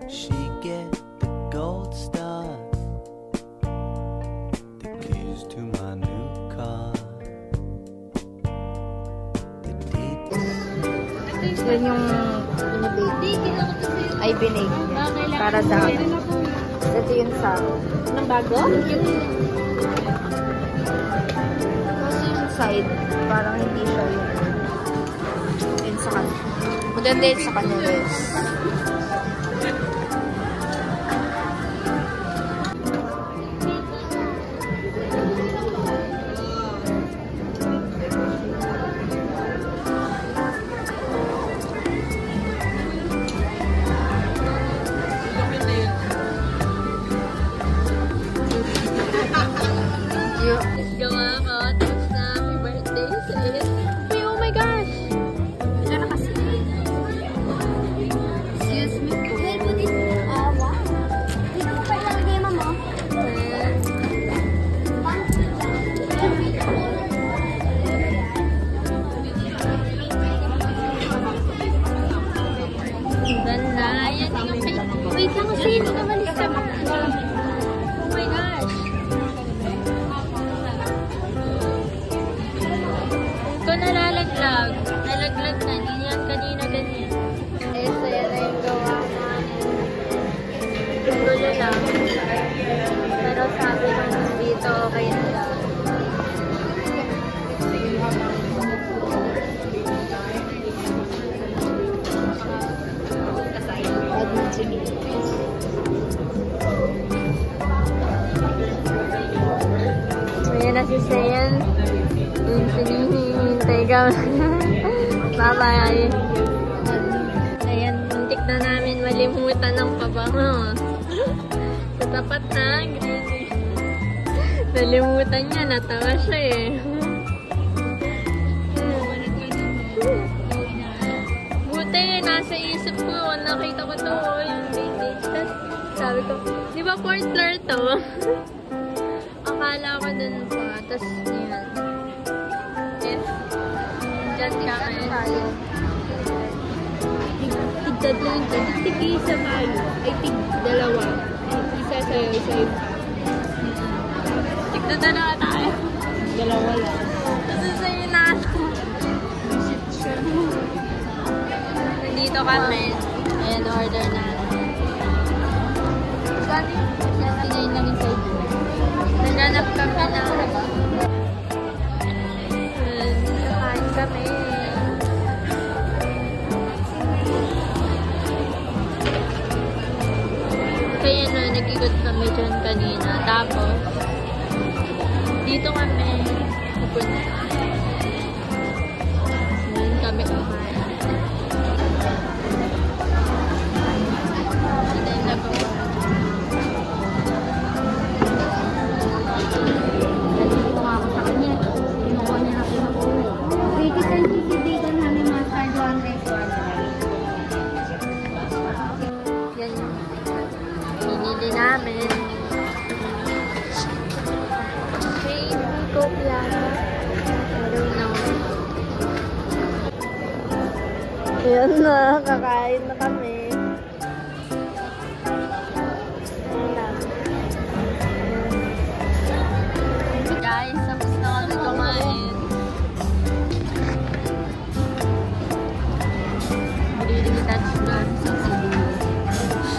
she get the gold star, the keys to my new car, the deed. Yun yung binibake. Ay, binake niya. Para sa akin. Ito yung sa ng bago? Kasi yung side, parang hindi siya yun sa kanya. Maganda yun sa kanya, guys. Wait lang kasi hindi naman isa. Oh my gosh. Ito nalalaglag. Nalaglag na. Hindi yan kanina ganyan. Eh, saya na yung gawa namin. Gulo lang. Pero sabi naman dito okay na lang. Ayan na si Sayan. Hinihintay ka. Bye-bye. Ayan, muntik na namin malimutan ng pabango. Sa tapat na, Gracie. Nalimutan niya, natawa siya eh. Buti, nasa isip ko, nakita ko to, yung vintage. Tapos, sabi ko, di ba fourth floor to? Akala ko dun pa. Tapos, yun. Yes. Diyan kami. Tig-tatlo yung tig-isa tayo. Ay, tig-dalawa. Isa sa'yo, isa yun. Tig-dalawa tayo. Dalawa lang. Tapos sa'yo na. Nandito kami. Ayan, order na. Saan yung? Tingnan lang yung side. Nananap kami na. Nakain kami. Kaya na, nag-ikot kami dyan kanina. Tapos, dito kami pupunta. Ngayon kami kumain. Ito yung nagawa. Yan yung pinili namin. Okay, Coke yata. I don't know. Ayan na, kakain na kami. Guys, tapos na kami kumain. Really touch na sa sili.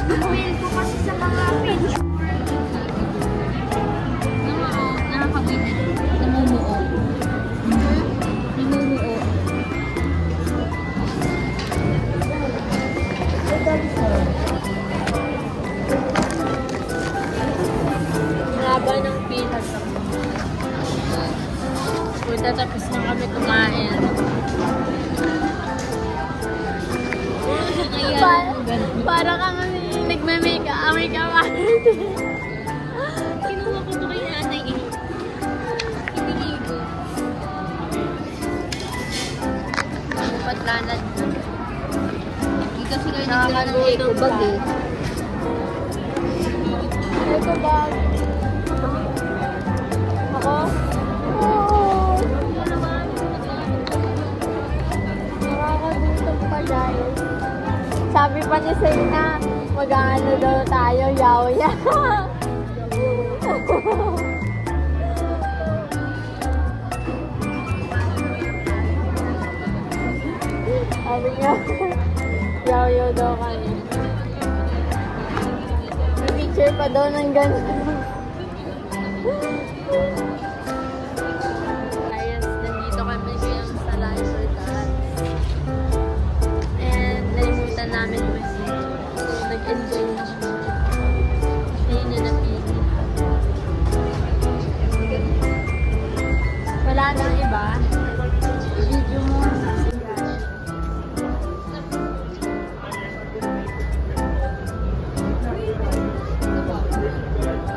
Nakuhin ko kasi sa mga picture. Nakakabitin. Namumuo. Namumuo. Haba ng pila. Punta tapos na kami kumain. Para kang nagme-make-up. Make-up artist. Kinuha ko ito kay nanay eh. Ibigay ko. Patlanad na. Hindi kasi kayo nagkira ng eco bag eh. Eco bag. Ako? Oo. Nakakagutom pa dahil. Sabi pa ni Sayna, Mag-ano daw tayo, yaw-yaw. Sabi niya, yaw-yaw daw kami. May picture pa daw ng gano'n. Ayos, nandito kami ngayon sa Lifer Dance. And nalimutan namin kasi. So, nag-enjoy na siya. Ayun na napili. Wala nang iba. Video mo.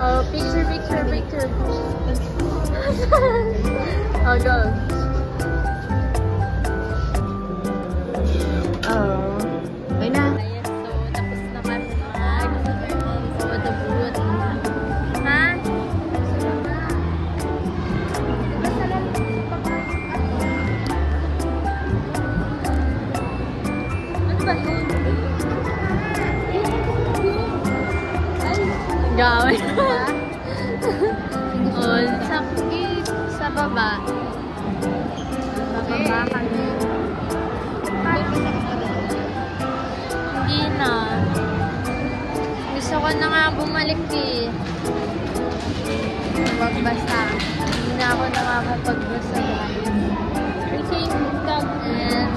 Oh, picture. Oh, go. Oh. Okay na. Ayan, so, tapos na kami mag-photoboot. Ha? Ano ba yun? Gawin. Oh, sa baba. Bababa kami. Hindi na. Gusto ko na nga bumalik eh. Magbasa. Hindi na ako nakakapagbasa. Okay, tag. And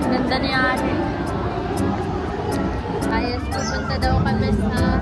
ganda ni ate. Ayos, pupunta daw kami sa